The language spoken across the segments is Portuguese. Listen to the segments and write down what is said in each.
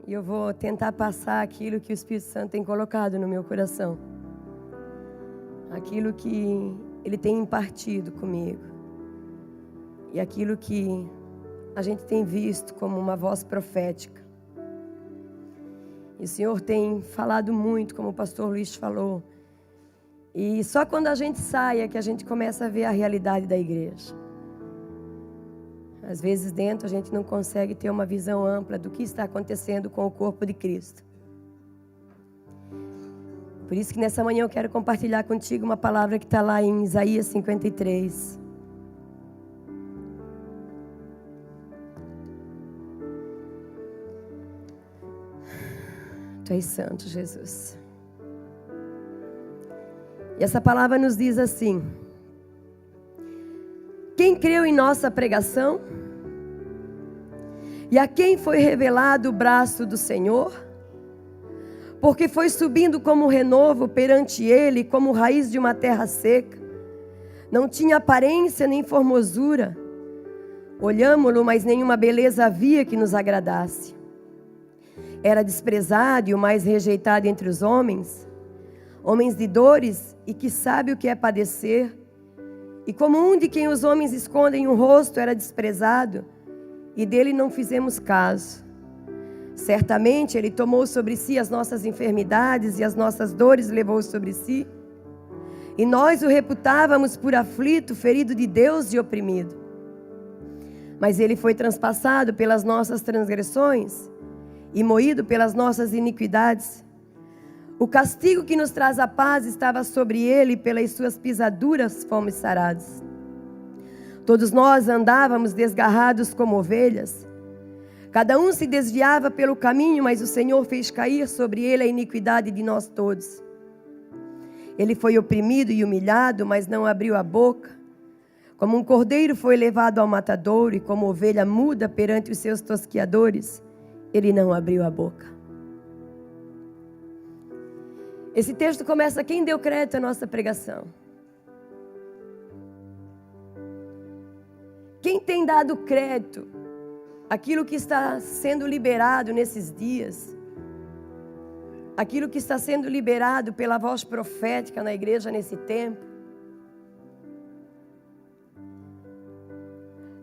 E eu vou tentar passar aquilo que o Espírito Santo tem colocado no meu coração. Aquilo que Ele tem impartido comigo. E aquilo que a gente tem visto como uma voz profética. E o Senhor tem falado muito, como o pastor Luiz falou. E só quando a gente sai é que a gente começa a ver a realidade da igreja. Às vezes dentro a gente não consegue ter uma visão ampla do que está acontecendo com o corpo de Cristo. Por isso que nessa manhã eu quero compartilhar contigo uma palavra que está lá em Isaías 53. Tu és santo, Jesus. E essa palavra nos diz assim: quem creu em nossa pregação? E a quem foi revelado o braço do Senhor? Porque foi subindo como renovo perante ele, como raiz de uma terra seca. Não tinha aparência nem formosura. Olhámo-lo, mas nenhuma beleza havia que nos agradasse. Era desprezado e o mais rejeitado entre os homens. Homens de dores e que sabe o que é padecer. E como um de quem os homens escondem o rosto, era desprezado, e dele não fizemos caso. Certamente ele tomou sobre si as nossas enfermidades e as nossas dores levou sobre si. E nós o reputávamos por aflito, ferido de Deus e oprimido. Mas ele foi transpassado pelas nossas transgressões e moído pelas nossas iniquidades. O castigo que nos traz a paz estava sobre ele, e pelas suas pisaduras fomos sarados. Todos nós andávamos desgarrados como ovelhas. Cada um se desviava pelo caminho, mas o Senhor fez cair sobre ele a iniquidade de nós todos. Ele foi oprimido e humilhado, mas não abriu a boca. Como um cordeiro foi levado ao matadouro, e como ovelha muda perante os seus tosquiadores, ele não abriu a boca. Esse texto começa: quem deu crédito à nossa pregação? Quem tem dado crédito àquilo que está sendo liberado nesses dias? Aquilo que está sendo liberado pela voz profética na igreja nesse tempo?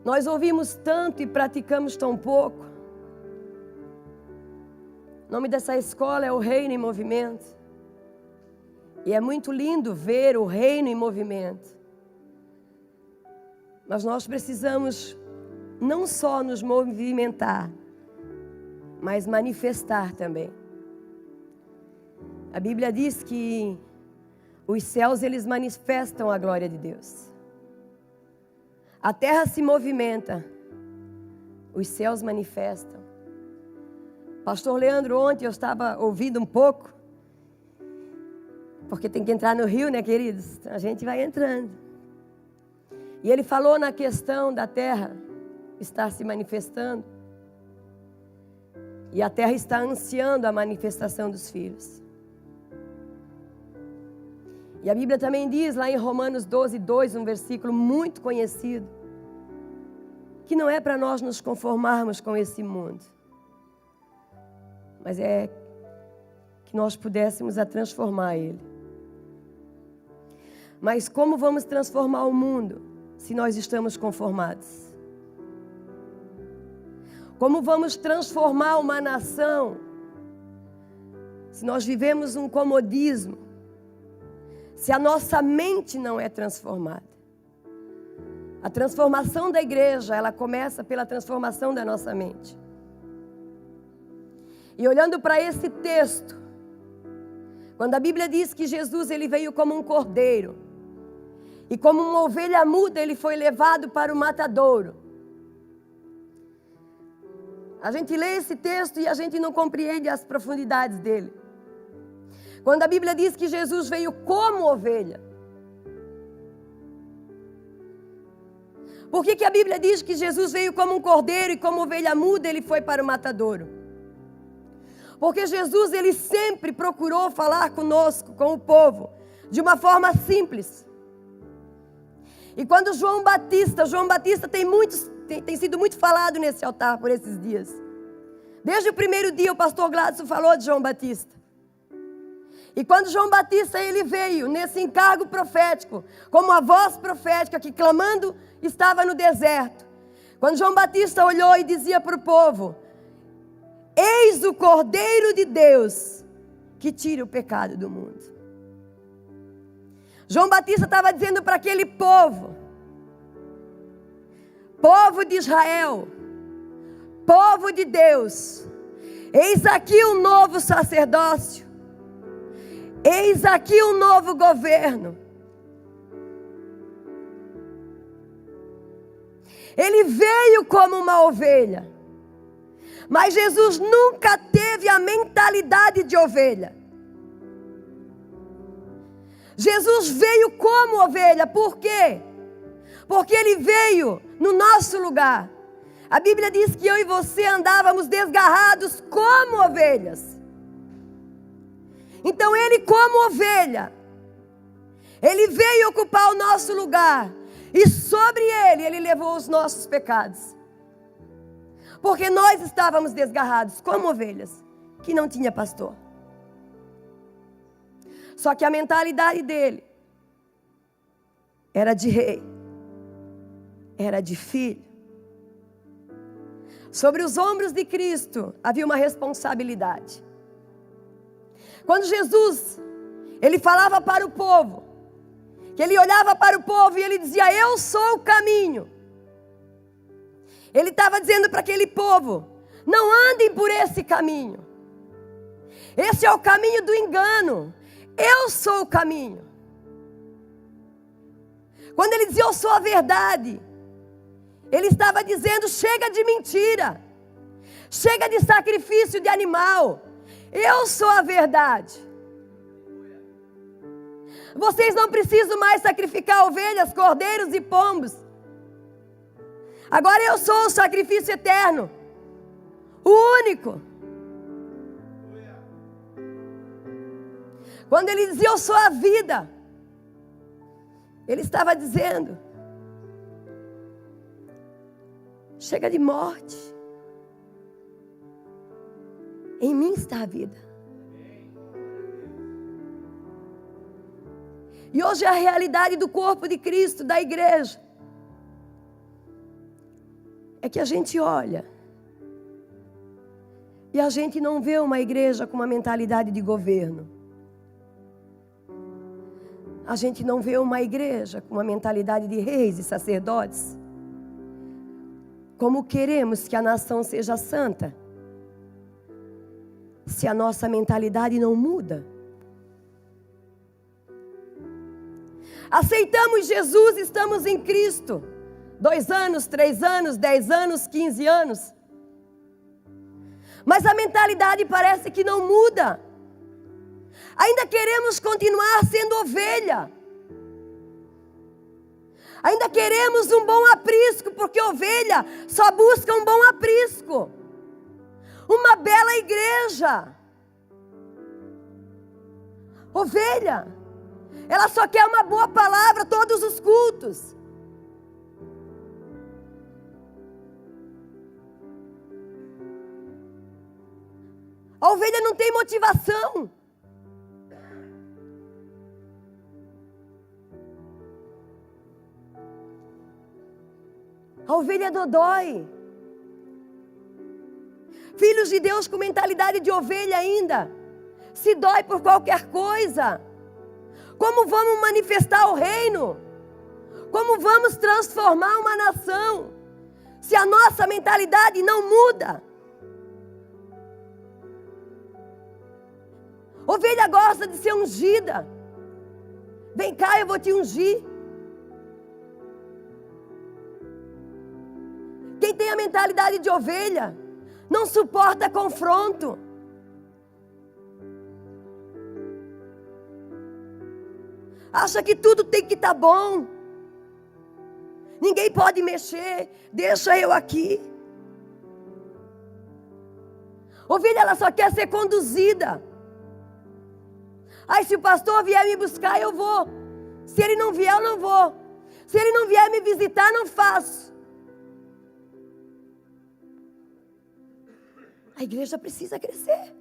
Nós ouvimos tanto e praticamos tão pouco. O nome dessa escola é o Reino em Movimento. E é muito lindo ver o reino em movimento. Mas nós precisamos não só nos movimentar, mas manifestar também. A Bíblia diz que os céus, eles manifestam a glória de Deus. A terra se movimenta, os céus manifestam. Pastor Leandro, ontem eu estava ouvindo um pouco, porque tem que entrar no rio, né, queridos? A gente vai entrando. E ele falou na questão da terra estar se manifestando. E a terra está ansiando a manifestação dos filhos. E a Bíblia também diz lá em Romanos 12:2, um versículo muito conhecido, que não é para nós nos conformarmos com esse mundo, mas é que nós pudéssemos a transformar ele. Mas como vamos transformar o mundo se nós estamos conformados? Como vamos transformar uma nação se nós vivemos um comodismo? Se a nossa mente não é transformada? A transformação da igreja, ela começa pela transformação da nossa mente. E olhando para esse texto, quando a Bíblia diz que Jesus, ele veio como um cordeiro, e como uma ovelha muda, ele foi levado para o matadouro. A gente lê esse texto e a gente não compreende as profundidades dele. Quando a Bíblia diz que Jesus veio como ovelha. Por que a Bíblia diz que Jesus veio como um cordeiro e como ovelha muda, ele foi para o matadouro? Porque Jesus, ele sempre procurou falar conosco, com o povo, de uma forma simples. E quando João Batista tem sido muito falado nesse altar por esses dias. Desde o primeiro dia o pastor Gladson falou de João Batista. E quando João Batista ele veio nesse encargo profético, como a voz profética que clamando estava no deserto. Quando João Batista olhou e dizia para o povo: eis o Cordeiro de Deus que tira o pecado do mundo. João Batista estava dizendo para aquele povo de Israel, povo de Deus: eis aqui um novo sacerdócio, eis aqui um novo governo. Ele veio como uma ovelha, mas Jesus nunca teve a mentalidade de ovelha. Jesus veio como ovelha, por quê? Porque Ele veio no nosso lugar. A Bíblia diz que eu e você andávamos desgarrados como ovelhas. Então Ele como ovelha, Ele veio ocupar o nosso lugar. E sobre Ele levou os nossos pecados. Porque nós estávamos desgarrados como ovelhas, que não tinha pastor. Só que a mentalidade dele era de rei, era de filho. Sobre os ombros de Cristo havia uma responsabilidade. Quando Jesus, ele falava para o povo, que ele olhava para o povo e ele dizia: eu sou o caminho. Ele estava dizendo para aquele povo: não andem por esse caminho. Esse é o caminho do engano. Eu sou o caminho. Quando ele dizia: eu sou a verdade, ele estava dizendo: chega de mentira, chega de sacrifício de animal. Eu sou a verdade. Vocês não precisam mais sacrificar ovelhas, cordeiros e pombos. Agora eu sou o sacrifício eterno, o único. Quando ele dizia: eu sou a vida, ele estava dizendo: chega de morte, em mim está a vida. E hoje é a realidade do corpo de Cristo, da igreja, é que a gente olha e a gente não vê uma igreja com uma mentalidade de governo. A gente não vê uma igreja com uma mentalidade de reis e sacerdotes. Como queremos que a nação seja santa, se a nossa mentalidade não muda? Aceitamos Jesus, estamos em Cristo. 2 anos, 3 anos, 10 anos, 15 anos. Mas a mentalidade parece que não muda. Ainda queremos continuar sendo ovelha. Ainda queremos um bom aprisco, porque ovelha só busca um bom aprisco. Uma bela igreja. Ovelha, ela só quer uma boa palavra todos os cultos. A ovelha não tem motivação. A ovelha dodói. Filhos de Deus com mentalidade de ovelha ainda se dói por qualquer coisa. Como vamos manifestar o reino? Como vamos transformar uma nação se a nossa mentalidade não muda? Ovelha gosta de ser ungida. Vem cá, eu vou te ungir. Quem tem a mentalidade de ovelha não suporta confronto. Acha que tudo tem que estar bom. Ninguém pode mexer. Deixa eu aqui. Ovelha, ela só quer ser conduzida. Aí se o pastor vier me buscar, eu vou. Se ele não vier, eu não vou. Se ele não vier me visitar, não faço. A igreja precisa crescer.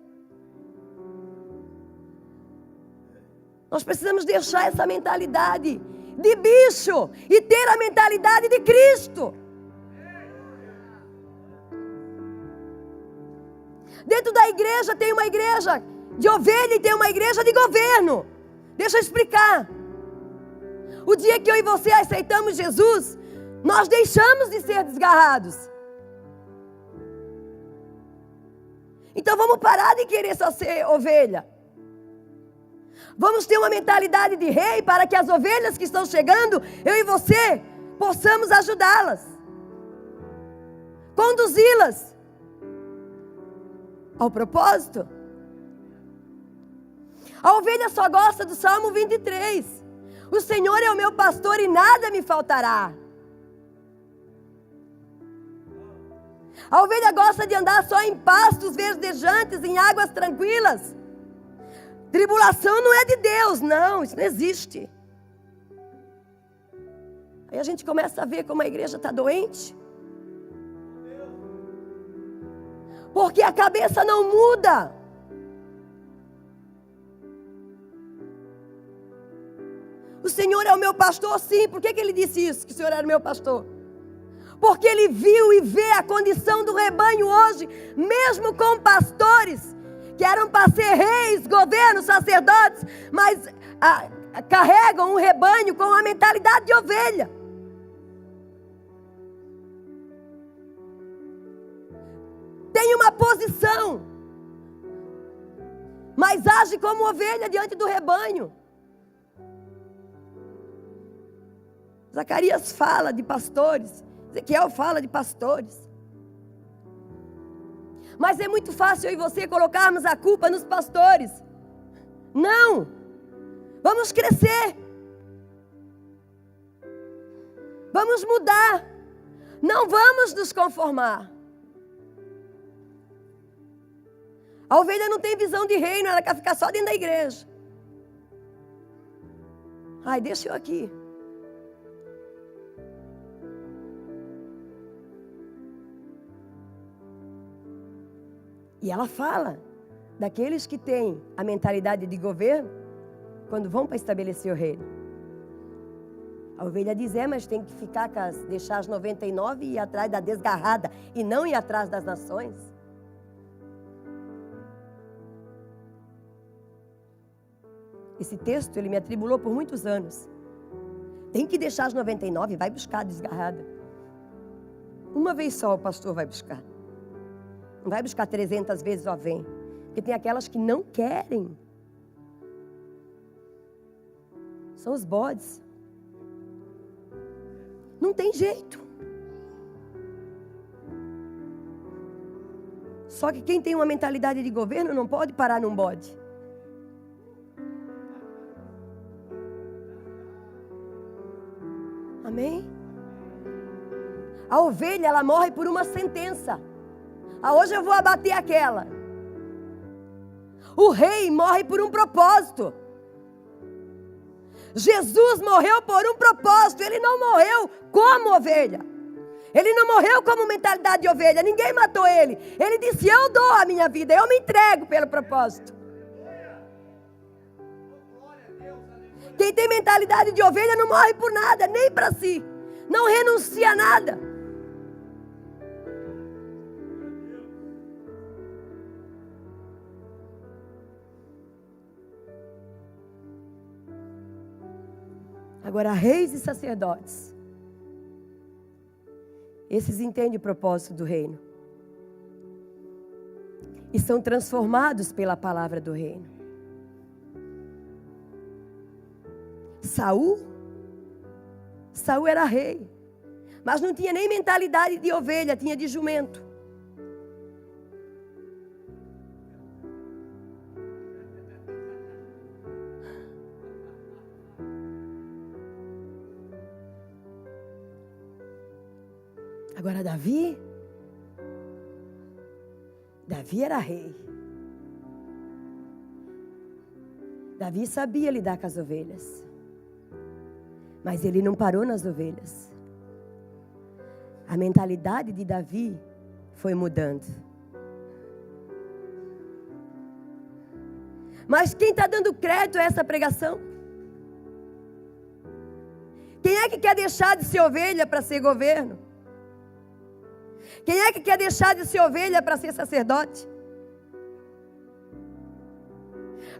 Nós precisamos deixar essa mentalidade de bicho e ter a mentalidade de Cristo. Dentro da igreja tem uma igreja de ovelha e tem uma igreja de governo. Deixa eu explicar. O dia que eu e você aceitamos Jesus, nós deixamos de ser desgarrados. Então vamos parar de querer só ser ovelha. Vamos ter uma mentalidade de rei para que as ovelhas que estão chegando, eu e você, possamos ajudá-las. Conduzi-las ao propósito. A ovelha só gosta do Salmo 23. O Senhor é o meu pastor e nada me faltará. A ovelha gosta de andar só em pastos verdejantes, em águas tranquilas. Tribulação não é de Deus, não, isso não existe. Aí a gente começa a ver como a igreja está doente. Porque a cabeça não muda. O Senhor é o meu pastor, sim. Por que ele disse isso, que o Senhor era o meu pastor? Porque ele viu e vê a condição do rebanho hoje, mesmo com pastores, que eram para ser reis, governos, sacerdotes, mas carregam um rebanho com a mentalidade de ovelha. Tem uma posição, mas age como ovelha diante do rebanho. Zacarias fala de pastores, Ezequiel fala de pastores. Mas é muito fácil eu e você colocarmos a culpa nos pastores. Não! Vamos crescer. Vamos mudar. Não vamos nos conformar. A ovelha não tem visão de reino, ela quer ficar só dentro da igreja. Ai, deixa eu aqui. E ela fala daqueles que têm a mentalidade de governo, quando vão para estabelecer o reino. A ovelha diz, mas tem que ficar deixar as 99 e ir atrás da desgarrada, e não ir atrás das nações. Esse texto, ele me atribulou por muitos anos. Tem que deixar as 99 e vai buscar a desgarrada. Uma vez só o pastor vai buscar. Não vai buscar 300 vezes, ó, vem. Porque tem aquelas que não querem. São os bodes. Não tem jeito. Só que quem tem uma mentalidade de governo não pode parar num bode. Amém? A ovelha, ela morre por uma sentença. Hoje eu vou abater aquela. O rei morre por um propósito. Jesus morreu por um propósito. Ele não morreu como ovelha. Ele não morreu como mentalidade de ovelha. Ninguém matou ele. Ele disse, eu dou a minha vida. Eu me entrego pelo propósito. Quem tem mentalidade de ovelha não morre por nada, nem para si. Não renuncia a nada. Agora, reis e sacerdotes, esses entendem o propósito do reino e são transformados pela palavra do reino. Saul era rei, mas não tinha nem mentalidade de ovelha, tinha de jumento. Agora Davi era rei. Davi sabia lidar com as ovelhas. Mas ele não parou nas ovelhas. A mentalidade de Davi foi mudando. Mas quem está dando crédito a essa pregação? Quem é que quer deixar de ser ovelha para ser governo? Quem é que quer deixar de ser ovelha para ser sacerdote?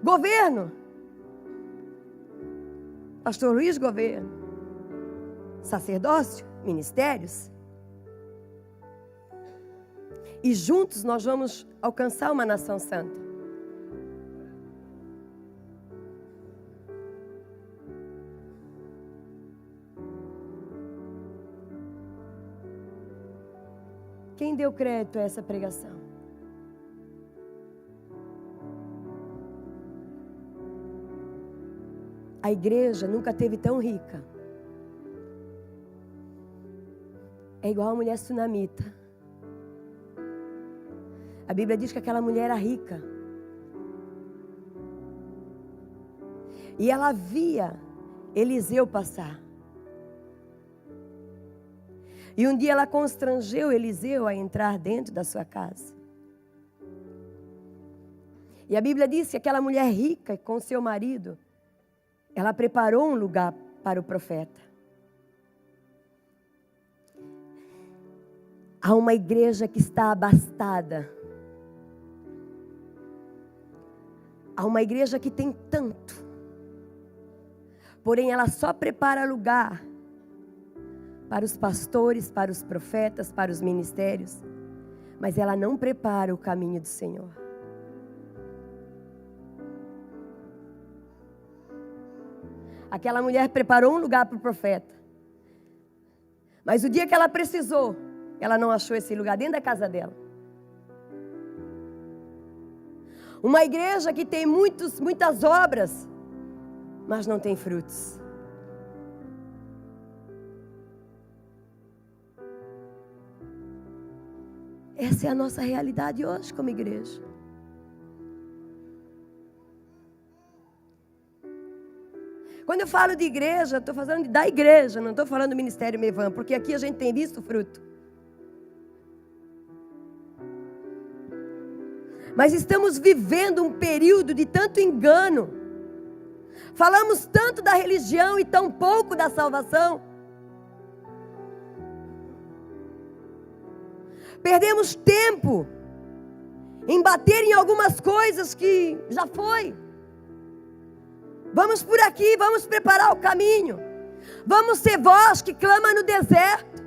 Governo. Pastor Luiz, governo. Sacerdócio, ministérios. E juntos nós vamos alcançar uma nação santa. Quem deu crédito a essa pregação? A igreja nunca teve tão rica. É igual a mulher sunamita. A Bíblia diz que aquela mulher era rica. E ela via Eliseu passar. E um dia ela constrangeu Eliseu a entrar dentro da sua casa. E a Bíblia diz que aquela mulher rica com seu marido, ela preparou um lugar para o profeta. Há uma igreja que está abastada. Há uma igreja que tem tanto. Porém, ela só prepara lugar para os pastores, para os profetas, para os ministérios. Mas ela não prepara o caminho do Senhor. Aquela mulher preparou um lugar para o profeta. Mas o dia que ela precisou, ela não achou esse lugar dentro da casa dela. Uma igreja que tem muitas obras, mas não tem frutos. Essa é a nossa realidade hoje como igreja. Quando eu falo de igreja, estou falando da igreja, não estou falando do Ministério Mevan, porque aqui a gente tem visto fruto. Mas estamos vivendo um período de tanto engano. Falamos tanto da religião e tão pouco da salvação. Perdemos tempo em bater em algumas coisas que já foi. Vamos por aqui, vamos preparar o caminho. Vamos ser voz que clama no deserto.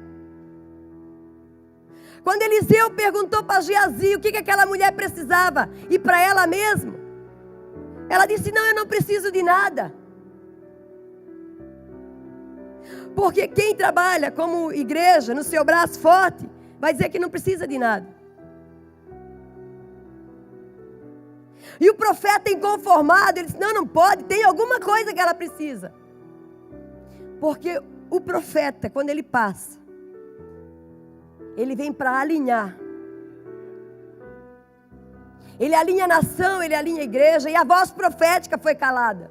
Quando Eliseu perguntou para Geazi o que aquela mulher precisava, e para ela mesma, ela disse: não, eu não preciso de nada. Porque quem trabalha como igreja, no seu braço forte, vai dizer que não precisa de nada. E o profeta inconformado, ele disse: não pode, tem alguma coisa que ela precisa. Porque o profeta, quando ele passa, ele vem para alinhar. Ele alinha a nação, ele alinha a igreja, e a voz profética foi calada.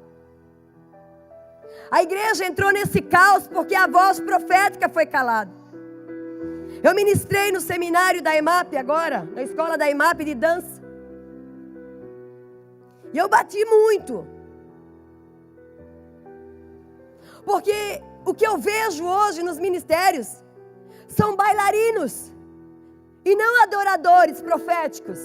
A igreja entrou nesse caos porque a voz profética foi calada. Eu ministrei no seminário da EMAP agora, na escola da EMAP de dança. E eu bati muito. Porque o que eu vejo hoje nos ministérios são bailarinos e não adoradores proféticos.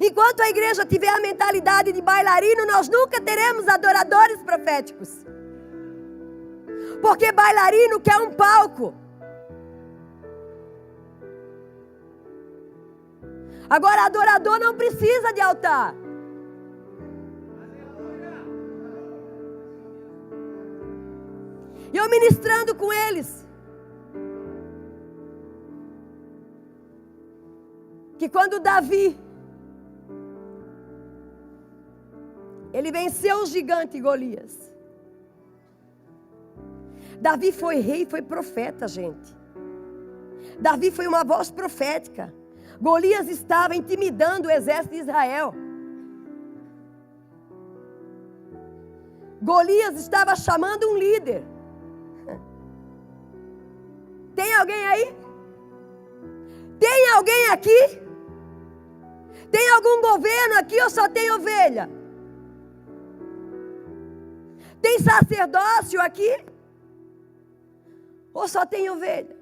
Enquanto a igreja tiver a mentalidade de bailarino, nós nunca teremos adoradores proféticos. Porque bailarino quer um palco. Agora, adorador não precisa de altar. E eu ministrando com eles, que quando Davi, ele venceu o gigante Golias. Davi foi rei, foi profeta, gente. Davi foi uma voz profética. Golias estava intimidando o exército de Israel. Golias estava chamando um líder. Tem alguém aí? Tem alguém aqui? Tem algum governo aqui ou só tem ovelha? Tem sacerdócio aqui? Ou só tem ovelha?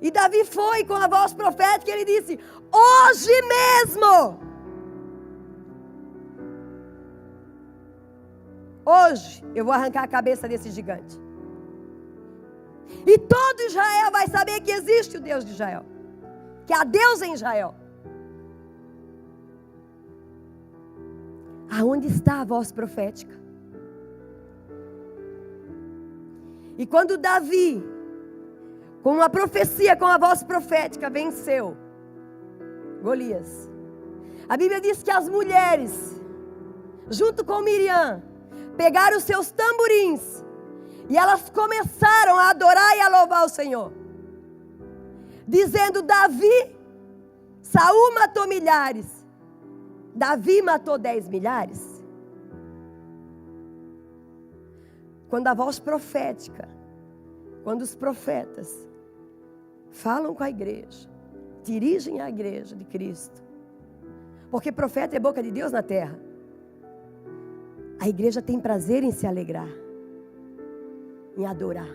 E Davi foi com a voz profética e ele disse: hoje mesmo, hoje eu vou arrancar a cabeça desse gigante. E todo Israel vai saber que existe o Deus de Israel, que há Deus em Israel. Aonde está a voz profética? E quando Davi, com uma profecia, com a voz profética, venceu Golias, a Bíblia diz que as mulheres, junto com Miriam, pegaram os seus tamborins e elas começaram a adorar e a louvar o Senhor, dizendo: Davi, Saul matou milhares, Davi matou 10 milhares. Quando a voz profética, quando os profetas falam com a igreja, dirigem a igreja de Cristo, porque profeta é boca de Deus na terra, a igreja tem prazer em se alegrar, em adorar.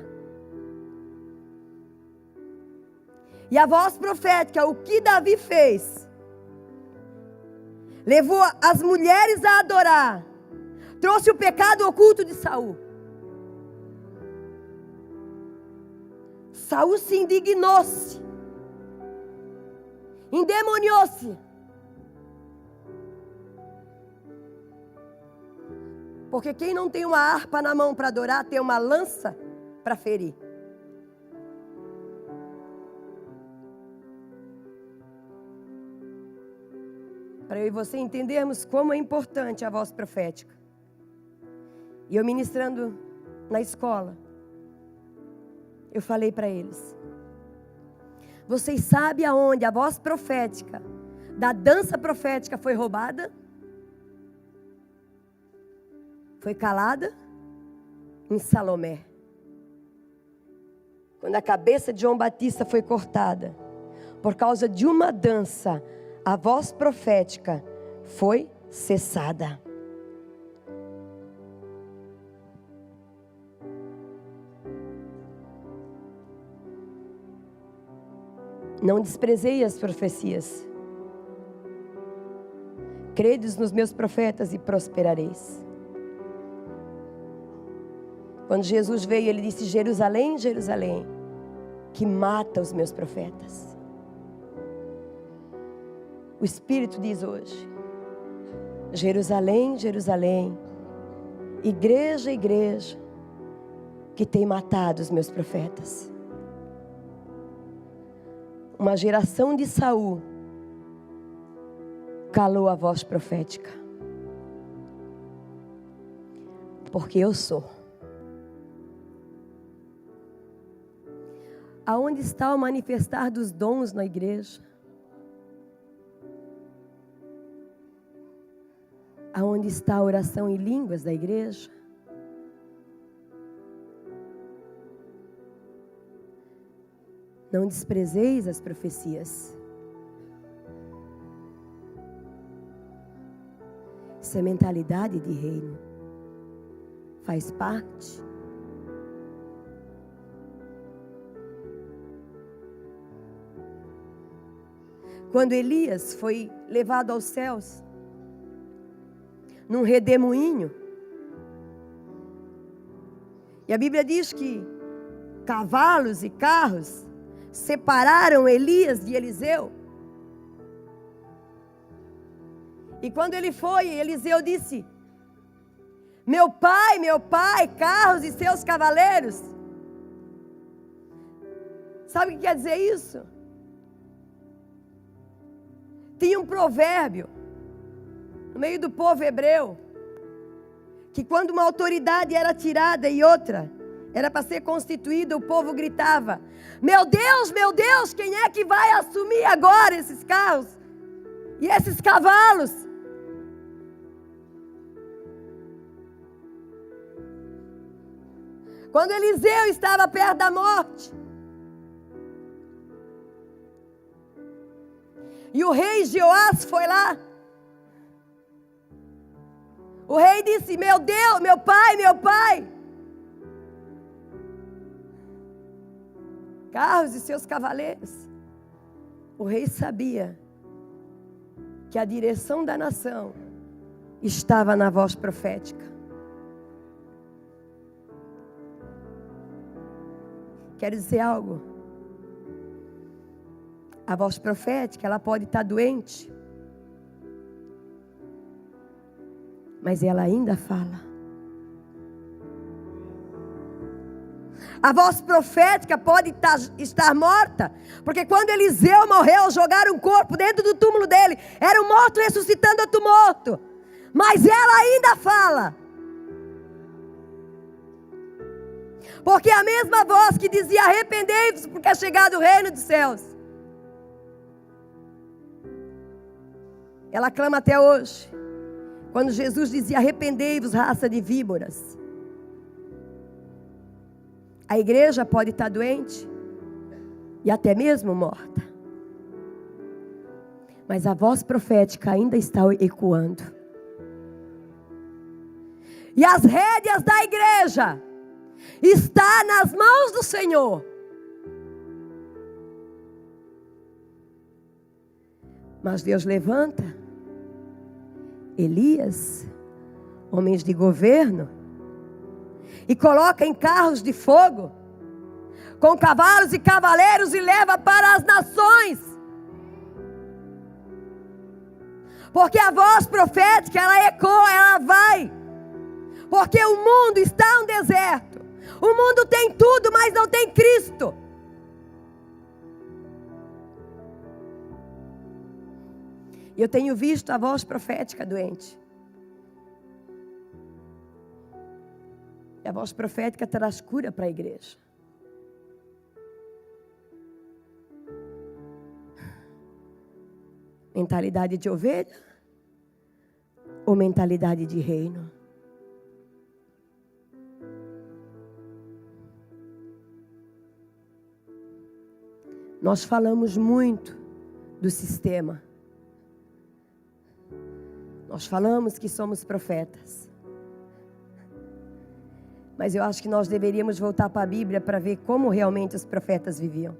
E a voz profética, o que Davi fez, levou as mulheres a adorar, trouxe o pecado oculto de Saul. Saul se indignou-se, endemoniou-se, porque quem não tem uma harpa na mão para adorar, tem uma lança para ferir. Para eu e você entendermos como é importante a voz profética. E eu ministrando na escola, eu falei para eles: vocês sabem aonde a voz profética da dança profética foi roubada? Foi calada em Salomé. Quando a cabeça de João Batista foi cortada, por causa de uma dança, a voz profética foi cessada. Não desprezei as profecias. Credes nos meus profetas e prosperareis. Quando Jesus veio, ele disse: Jerusalém, Jerusalém, que mata os meus profetas. O Espírito diz hoje: Jerusalém, Jerusalém, igreja, igreja, que tem matado os meus profetas. Uma geração de Saul calou a voz profética. Porque eu sou. Aonde está o manifestar dos dons na igreja? Aonde está a oração em línguas da igreja? Não desprezeis as profecias. Isso é mentalidade de reino. Faz parte. Quando Elias foi levado aos céus, num redemoinho, e a Bíblia diz que cavalos e carros separaram Elias de Eliseu. E quando ele foi, Eliseu disse: meu pai, carros e seus cavaleiros. Sabe o que quer dizer isso? Tinha um provérbio no meio do povo hebreu, que quando uma autoridade era tirada e outra era para ser constituída, o povo gritava: meu Deus, quem é que vai assumir agora esses carros e esses cavalos? Quando Eliseu estava perto da morte, E o rei Jeoás foi lá. O rei disse: meu Deus, meu pai, meu pai. Carros e seus cavaleiros. O rei sabia que a direção da nação estava na voz profética. Quero dizer algo. A voz profética, ela pode estar doente, mas ela ainda fala. A voz profética pode estar morta, porque quando Eliseu morreu, jogaram um corpo dentro do túmulo dele. Era um morto ressuscitando outro morto. Mas ela ainda fala. Porque a mesma voz que dizia: arrependei-vos, porque é chegado o reino dos céus, ela clama até hoje. Quando Jesus dizia: arrependei-vos, raça de víboras. A igreja pode estar doente e até mesmo morta, mas a voz profética ainda está ecoando. E as rédeas da igreja estão nas mãos do Senhor. Mas Deus levanta Elias, homens de governo, e coloca em carros de fogo, com cavalos e cavaleiros, e leva para as nações. Porque a voz profética, ela ecoa, ela vai. Porque o mundo está um deserto. O mundo tem tudo, mas não tem Cristo. E eu tenho visto a voz profética doente. E a voz profética traz cura para a igreja. Mentalidade de ovelha ou mentalidade de reino? Nós falamos muito do sistema. Nós falamos que somos profetas. Mas eu acho que nós deveríamos voltar para a Bíblia para ver como realmente os profetas viviam.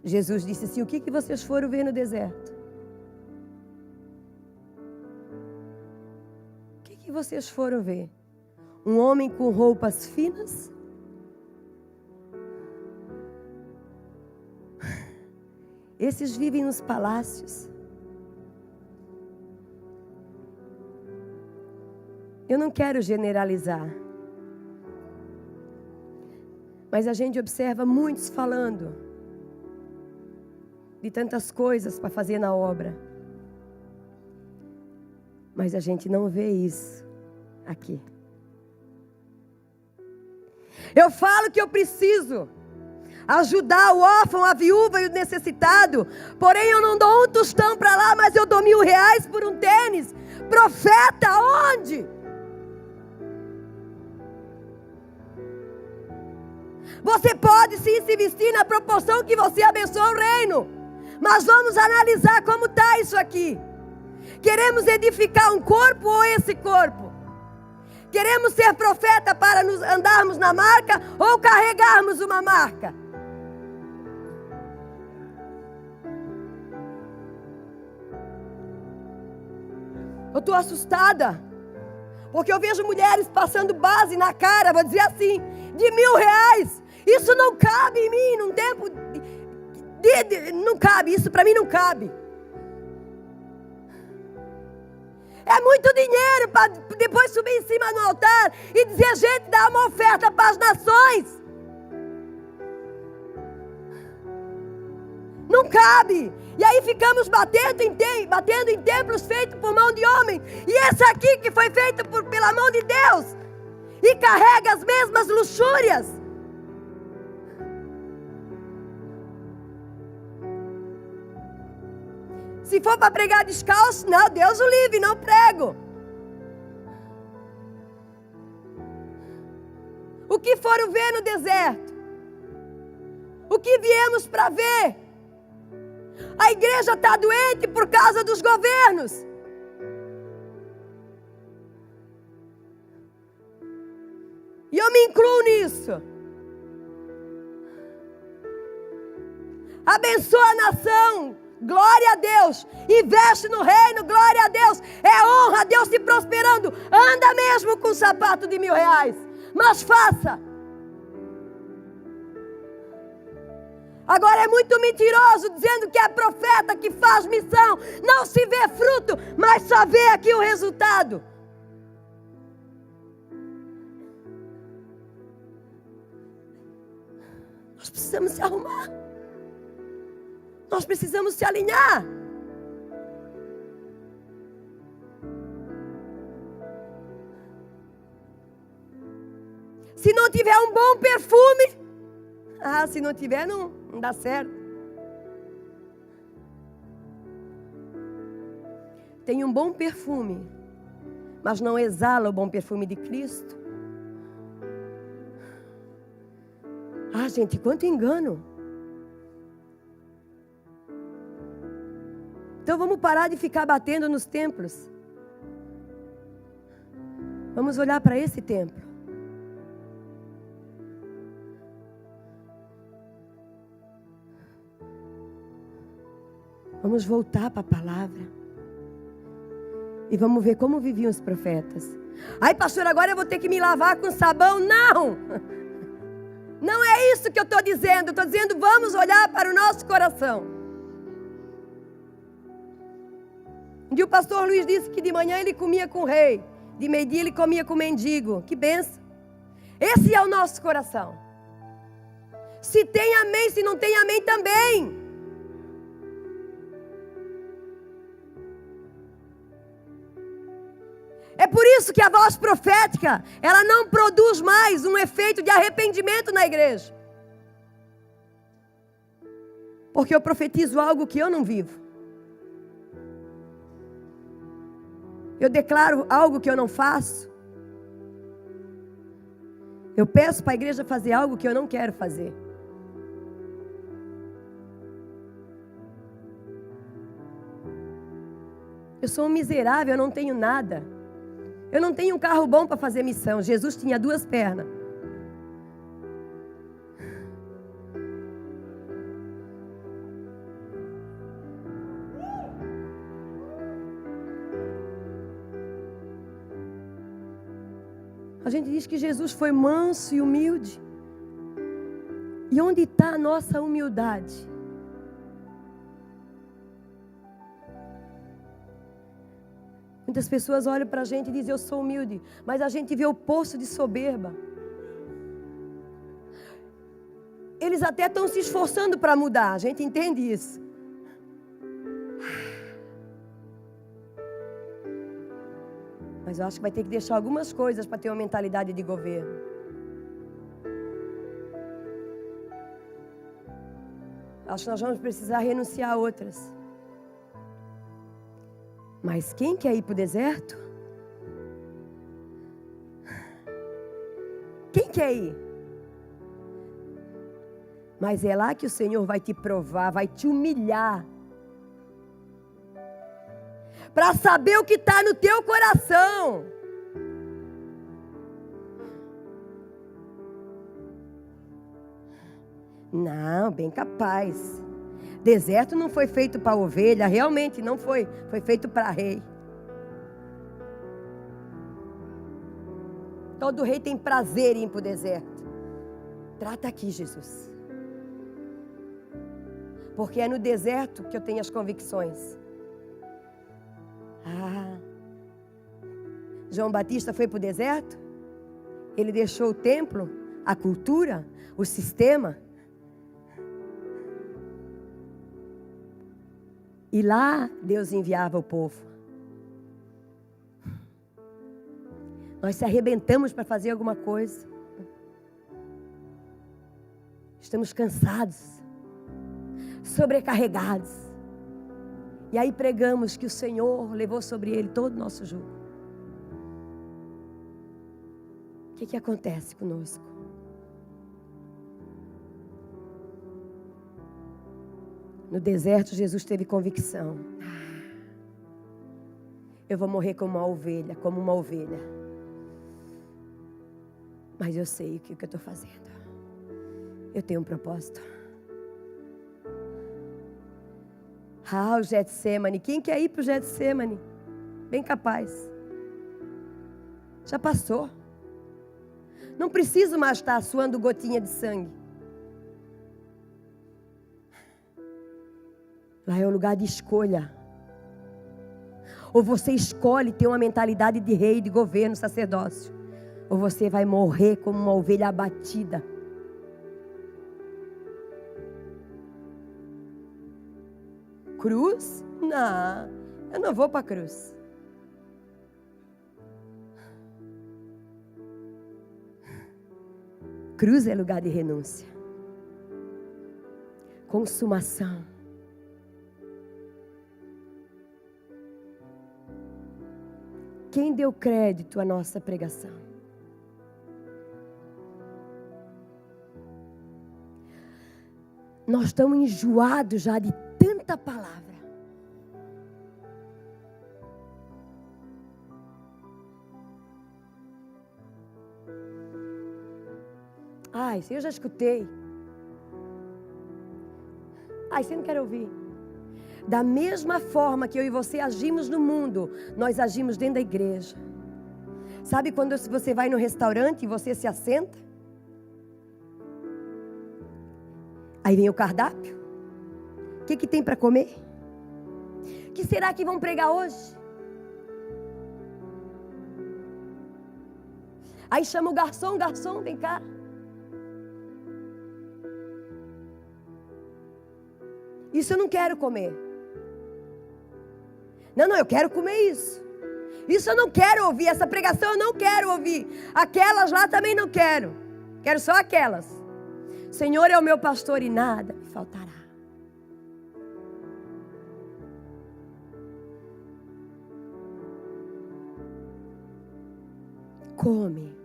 Jesus disse assim: o que vocês foram ver no deserto? O que vocês foram ver? Um homem com roupas finas? Esses vivem nos palácios. Eu não quero generalizar, mas a gente observa muitos falando de tantas coisas para fazer na obra, mas a gente não vê isso aqui. Eu falo que eu preciso ajudar o órfão, a viúva e o necessitado, porém eu não dou um tostão para lá, mas eu dou R$1.000 por um tênis. Profeta, onde? Você pode sim se vestir na proporção que você abençoa o reino, mas vamos analisar como está isso aqui. Queremos edificar um corpo ou esse corpo? Queremos ser profeta para nos andarmos na marca ou carregarmos uma marca? Eu estou assustada, porque eu vejo mulheres passando base na cara, vou dizer assim, de R$1.000. Isso não cabe em mim, num tempo não cabe, isso para mim não cabe. É muito dinheiro para depois subir em cima no altar e dizer: gente, dá uma oferta para as nações. Não cabe. E aí ficamos batendo em templos feitos por mão de homem. E esse aqui que foi feito pela mão de Deus, e carrega as mesmas luxúrias. Se for para pregar descalço, não, Deus o livre, não prego. O que foram ver no deserto? O que viemos para ver? A igreja está doente por causa dos governos. E eu me incluo nisso. Abençoa a nação, glória a Deus. Investe no reino, glória a Deus. É honra a Deus te prosperando. Anda mesmo com um sapato de R$1.000, mas faça. Agora é muito mentiroso dizendo que é profeta, que faz missão. Não se vê fruto, mas só vê aqui o resultado. Nós precisamos se arrumar. Nós precisamos se alinhar. Se não tiver um bom perfume, se não tiver, não dá certo. Tem um bom perfume, mas não exala o bom perfume de Cristo. Gente, quanto engano. Então vamos parar de ficar batendo nos templos. Vamos olhar para esse templo. Vamos voltar para a palavra. E vamos ver como viviam os profetas. Pastor, agora eu vou ter que me lavar com sabão. Não! Não é isso que eu estou dizendo. Estou dizendo, vamos olhar para o nosso coração. Um dia o pastor Luiz disse que de manhã ele comia com o rei. De meio-dia ele comia com o mendigo. Que benção. Esse é o nosso coração. Se tem amém, se não tem amém também. É por isso que a voz profética, ela não produz mais um efeito de arrependimento na igreja. Porque eu profetizo algo que eu não vivo. Eu declaro algo que eu não faço. Eu peço para a igreja fazer algo que eu não quero fazer. Eu sou um miserável, eu não tenho nada. Eu não tenho um carro bom para fazer missão. Jesus tinha 2 pernas. A gente diz que Jesus foi manso e humilde. E onde está a nossa humildade? Muitas pessoas olham para a gente e dizem, eu sou humilde. Mas a gente vê o poço de soberba. Eles até estão se esforçando para mudar. A gente entende isso. Mas eu acho que vai ter que deixar algumas coisas para ter uma mentalidade de governo. Acho que nós vamos precisar renunciar a outras. Mas quem quer ir para o deserto? Quem quer ir? Mas é lá que o Senhor vai te provar, vai te humilhar. Para saber o que está no teu coração. Não, bem capaz. Deserto não foi feito para ovelha, realmente não foi. Foi feito para rei. Todo rei tem prazer em ir para o deserto. Trata aqui, Jesus. Porque é no deserto que eu tenho as convicções. João Batista foi para o deserto. Ele deixou o templo, a cultura, o sistema. E lá Deus enviava o povo. Nós se arrebentamos para fazer alguma coisa. Estamos cansados, sobrecarregados. E aí pregamos que o Senhor levou sobre ele todo o nosso jugo. O que acontece conosco? No deserto, Jesus teve convicção. Eu vou morrer como uma ovelha. Mas eu sei o que eu estou fazendo. Eu tenho um propósito. O Getsemane. Quem quer ir para o Getsemane? Bem capaz. Já passou. Não preciso mais estar suando gotinha de sangue. Lá é o lugar de escolha. Ou você escolhe ter uma mentalidade de rei, de governo, sacerdócio. Ou você vai morrer como uma ovelha abatida. Cruz? Não, eu não vou para a cruz. Cruz é lugar de renúncia. Consumação. Quem deu crédito à nossa pregação? Nós estamos enjoados já de tanta palavra. Isso eu já escutei. Isso eu não quero ouvir. Da mesma forma que eu e você agimos no mundo, nós agimos dentro da igreja. Sabe quando você vai no restaurante e você se assenta? Aí vem o cardápio. O que tem para comer? O que será que vão pregar hoje? Aí chama o garçom, vem cá. Isso eu não quero comer. Não, eu quero comer isso. Isso eu não quero ouvir, essa pregação eu não quero ouvir. Aquelas lá também não quero. Quero só aquelas. O Senhor é o meu pastor e nada me faltará. Come.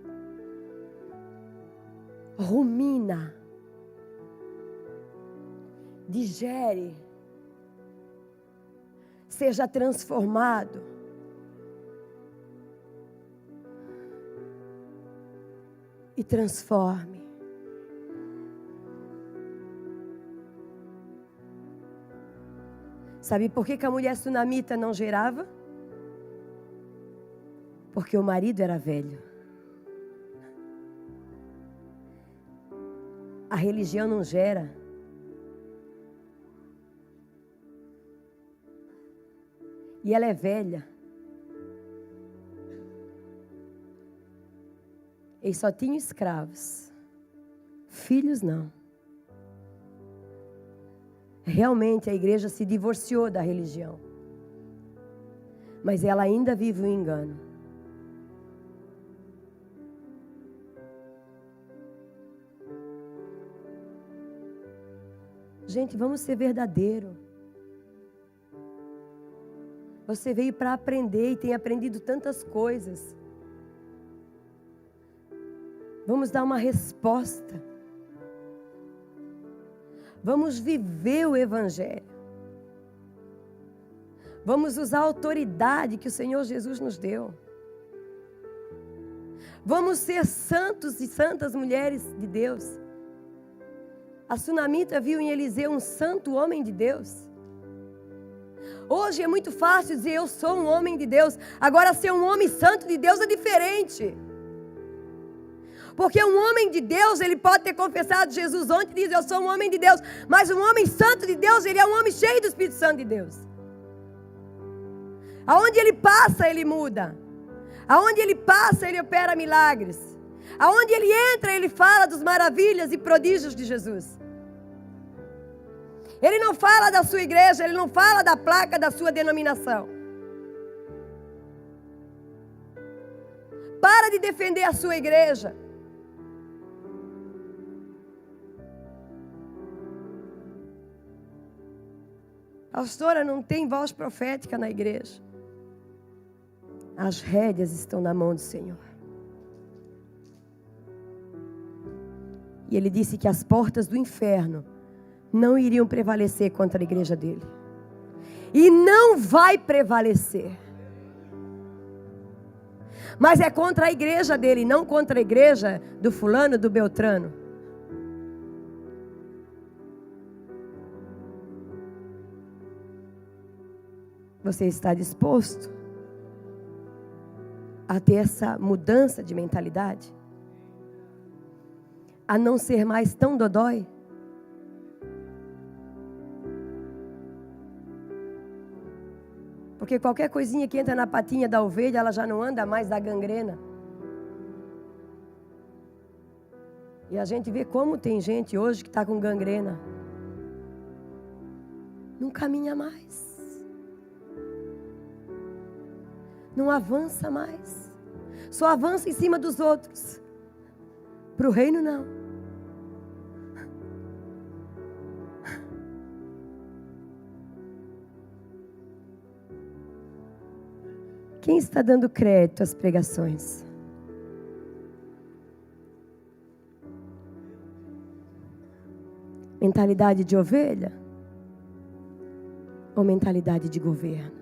Rumina. Digere. Seja transformado. E transforme. Sabe por que a mulher sunamita não gerava? Porque o marido era velho. A religião não gera. E ela é velha. Eles só tinham escravos. Filhos não. Realmente a igreja se divorciou da religião. Mas ela ainda vive o engano. Gente, vamos ser verdadeiro. Você veio para aprender e tem aprendido tantas coisas. Vamos dar uma resposta. Vamos viver o Evangelho. Vamos usar a autoridade que o Senhor Jesus nos deu. Vamos ser santos e santas mulheres de Deus. A sunamita viu em Eliseu um santo homem de Deus. Hoje é muito fácil dizer eu sou um homem de Deus. Agora ser um homem santo de Deus é diferente. Porque um homem de Deus, ele pode ter confessado Jesus ontem e diz eu sou um homem de Deus. Mas um homem santo de Deus, ele é um homem cheio do Espírito Santo de Deus. Aonde ele passa, ele muda. Aonde ele passa, ele opera milagres. Aonde ele entra, ele fala dos maravilhas e prodígios de Jesus. Ele não fala da sua igreja, ele não fala da placa da sua denominação. Para de defender a sua igreja. Pastora, não tem voz profética na igreja. As rédeas estão na mão do Senhor. E Ele disse que as portas do inferno não iriam prevalecer contra a igreja dele. E não vai prevalecer. Mas é contra a igreja dele, não contra a igreja do fulano, do Beltrano. Você está disposto a ter essa mudança de mentalidade? A não ser mais tão dodói? Porque qualquer coisinha que entra na patinha da ovelha, ela já não anda mais, da gangrena. E a gente vê como tem gente hoje que está com gangrena. Não caminha mais. Não avança mais. Só avança em cima dos outros. Para o reino, não. Quem está dando crédito às pregações? Mentalidade de ovelha? Ou mentalidade de governo?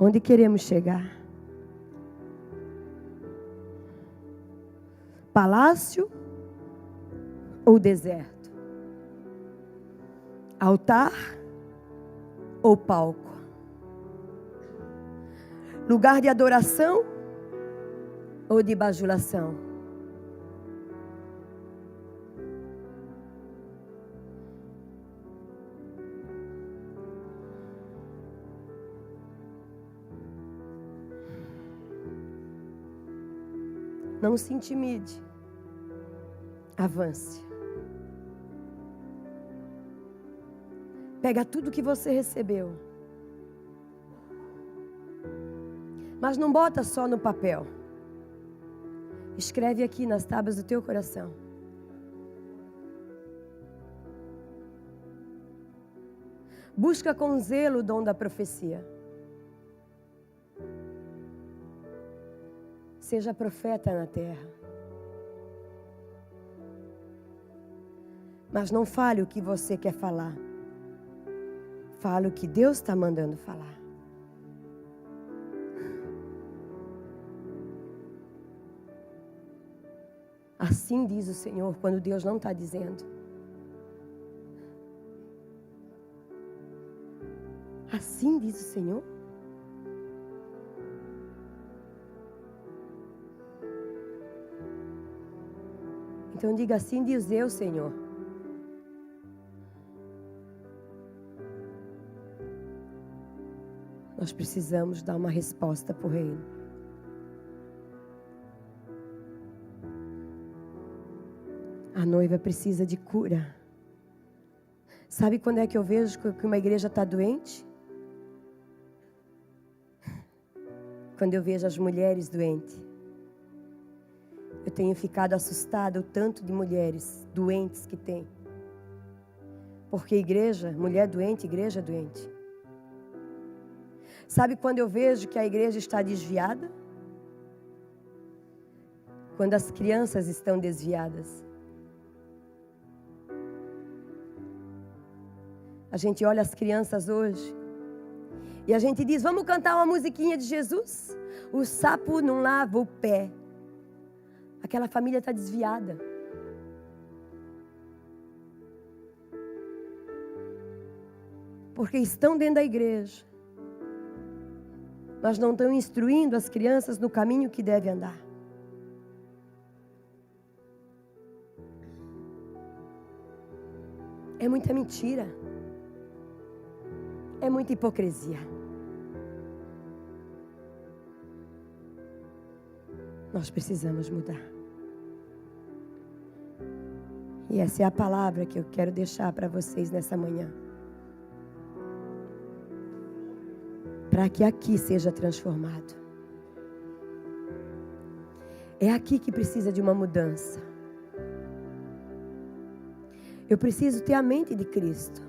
Onde queremos chegar? Palácio ou deserto? Altar ou palco? Lugar de adoração ou de bajulação? Não se intimide. Avance. Pega tudo que você recebeu. Mas não bota só no papel. Escreve aqui nas tábuas do teu coração. Busca com zelo o dom da profecia. Seja profeta na terra. Mas não fale o que você quer falar. Fale o que Deus está mandando falar. Assim diz o Senhor, quando Deus não está dizendo. Assim diz o Senhor. Então diga assim, diz eu, Senhor. Nós precisamos dar uma resposta para o reino. A noiva precisa de cura. Sabe quando é que eu vejo que uma igreja está doente? Quando eu vejo as mulheres doentes. Eu tenho ficado assustada o tanto de mulheres doentes que tem. Porque igreja, mulher doente, igreja doente. Sabe quando eu vejo que a igreja está desviada? Quando as crianças estão desviadas. A gente olha as crianças hoje e a gente diz, vamos cantar uma musiquinha de Jesus? O sapo não lava o pé. Aquela família está desviada. Porque estão dentro da igreja, mas não estão instruindo as crianças no caminho que deve andar. É muita mentira. É muita hipocrisia. Nós precisamos mudar. E essa é a palavra que eu quero deixar para vocês nessa manhã. Para que aqui seja transformado. É aqui que precisa de uma mudança. Eu preciso ter a mente de Cristo.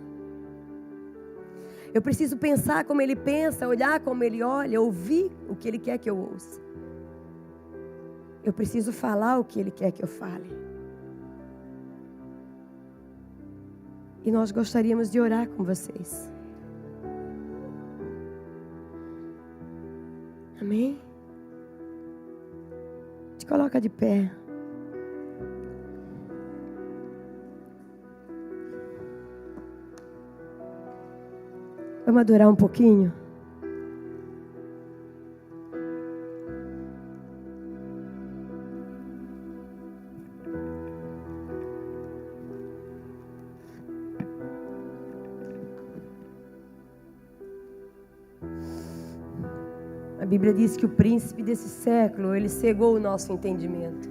Eu preciso pensar como Ele pensa, olhar como Ele olha, ouvir o que Ele quer que eu ouça. Eu preciso falar o que Ele quer que eu fale. E nós gostaríamos de orar com vocês. Amém? Te coloca de pé. Vamos adorar um pouquinho? A Bíblia diz que o príncipe desse século, ele cegou o nosso entendimento.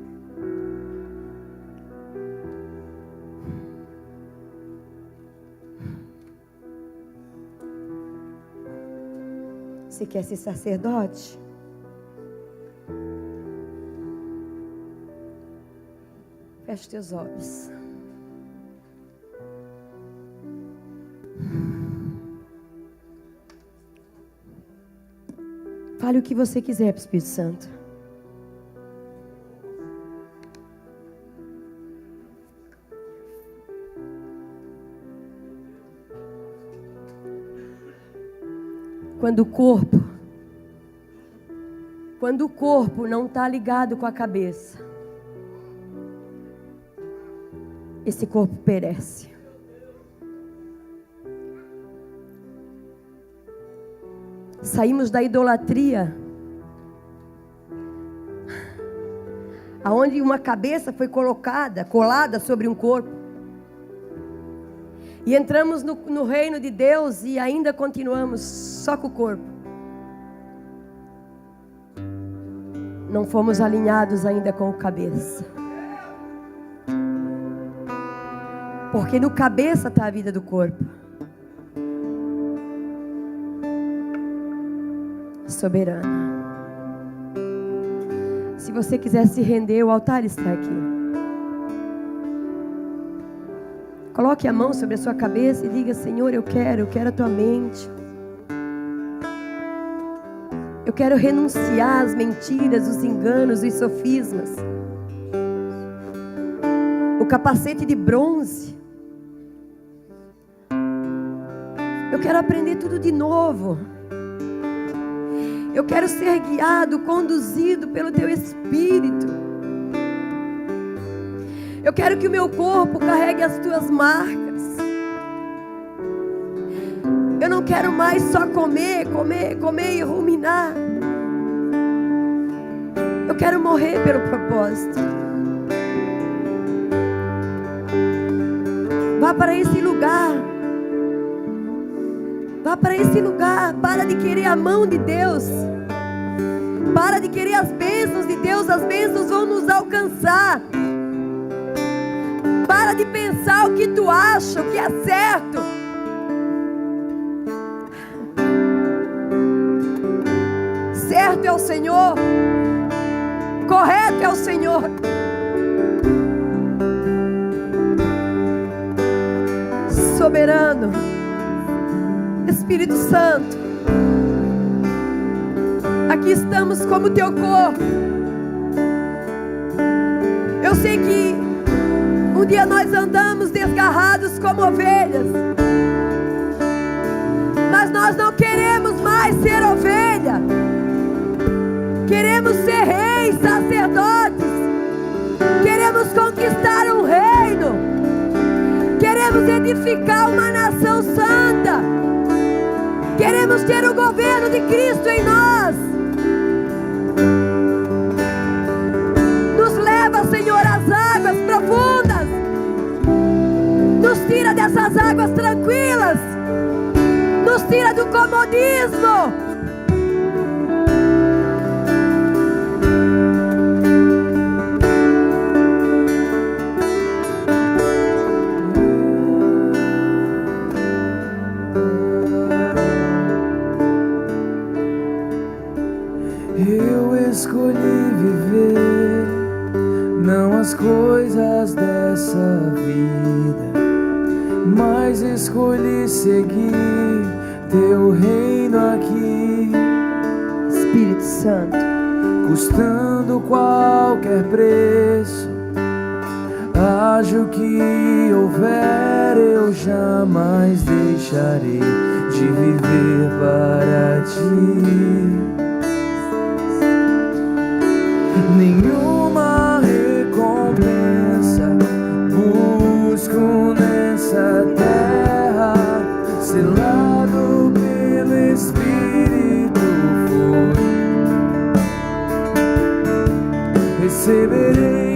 Você quer ser sacerdote? Feche os teus olhos. Fale o que você quiser para o Espírito Santo. Quando o corpo não está ligado com a cabeça, esse corpo perece. Saímos da idolatria, aonde uma cabeça foi colada sobre um corpo, e entramos no reino de Deus e ainda continuamos só com o corpo. Não fomos alinhados ainda com o cabeça, porque no cabeça está a vida do corpo. Soberano. Se você quiser se render, o altar está aqui. Coloque a mão sobre a sua cabeça e diga: Senhor, eu quero a tua mente. Eu quero renunciar às mentiras, os enganos, os sofismas. O capacete de bronze. Eu quero aprender tudo de novo. Eu quero ser guiado, conduzido pelo Teu Espírito. Eu quero que o meu corpo carregue as Tuas marcas. Eu não quero mais só comer e ruminar. Eu quero morrer pelo propósito. Vá para esse lugar. Vá para esse lugar. Para de querer a mão de Deus. Para de querer as bênçãos de Deus. As bênçãos vão nos alcançar. Para de pensar o que tu acha, o que é certo. Certo é o Senhor. Correto é o Senhor. Soberano. Espírito Santo, aqui estamos como Teu corpo. Eu sei que um dia nós andamos desgarrados como ovelhas, mas nós não queremos mais ser ovelha. Queremos ser reis, sacerdotes. Queremos conquistar um reino. Queremos edificar uma nação santa. Queremos ter o governo de Cristo em nós. Nos leva, Senhor, às águas profundas. Nos tira dessas águas tranquilas. Nos tira do comodismo. Escolhi viver, não as coisas dessa vida, mas escolhi seguir teu reino aqui, Espírito Santo, custando qualquer preço. Haja o que houver, eu jamais deixarei de viver para ti. Nenhuma recompensa busco nessa terra, selado pelo Espírito foi. Receberei